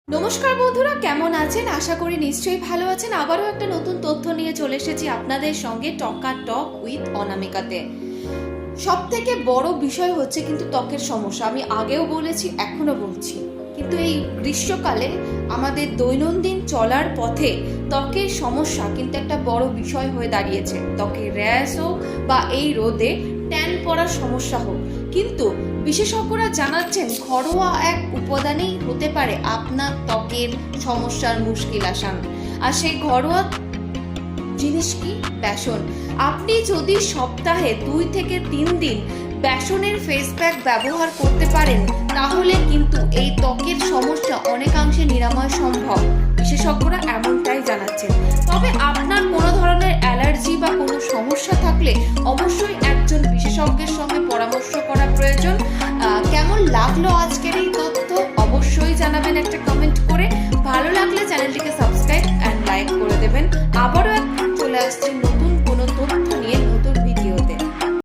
নমস্কার বন্ধুরা, কেমন আছেন? আশা করি নিশ্চয়ই ভালো আছেন। আবারও একটা নতুন তথ্য নিয়ে চলে এসেছি আপনাদের সঙ্গে টকা টক উইথ অনামিকাতে। সব থেকে বড় বিষয় হচ্ছে কিন্তু ত্বকের সমস্যা। আমি আগেও বলেছি, এখনো বলছি, কিন্তু এই গ্রীষ্মকালে আমাদের দৈনন্দিন চলার পথে ত্বকের সমস্যা কিন্তু একটা বড় বিষয় হয়ে দাঁড়িয়েছে। ত্বকের র্যাশ হোক বা এই রোদে ট্যান পড়ার সমস্যা হোক, কিন্তু বিশেষজ্ঞরা জানাচ্ছেন ঘরোয়া এক উপাদানেই হতে পারে আপনার ত্বকের সমস্যার মুশকিল আসান। আর সেই ঘরোয়া জিনিস কি? বেসন। আপনি যদি সপ্তাহে 2 থেকে 3 দিন বেসনের ফেস প্যাক ব্যবহার করতে পারেন, তাহলে কিন্তু এই ত্বকের সমস্যা অনেকাংশে নিরাময় সম্ভব। বিশেষজ্ঞরা এমনটাই জানাচ্ছেন। তবে আপনার কোনো ধরনের অ্যালার্জি বা কোনো সমস্যা থাকলে অবশ্যই একজন বিশেষজ্ঞের সঙ্গে পরামর্শ করা প্রয়োজন। কেমন লাগলো আজকের এই তথ্য অবশ্যই জানাবেন একটা কমেন্ট করে। ভালো লাগলে চ্যানেলটিকে সাবস্ক্রাইব অ্যান্ড লাইক করে দেবেন। আবারও চলে আসছে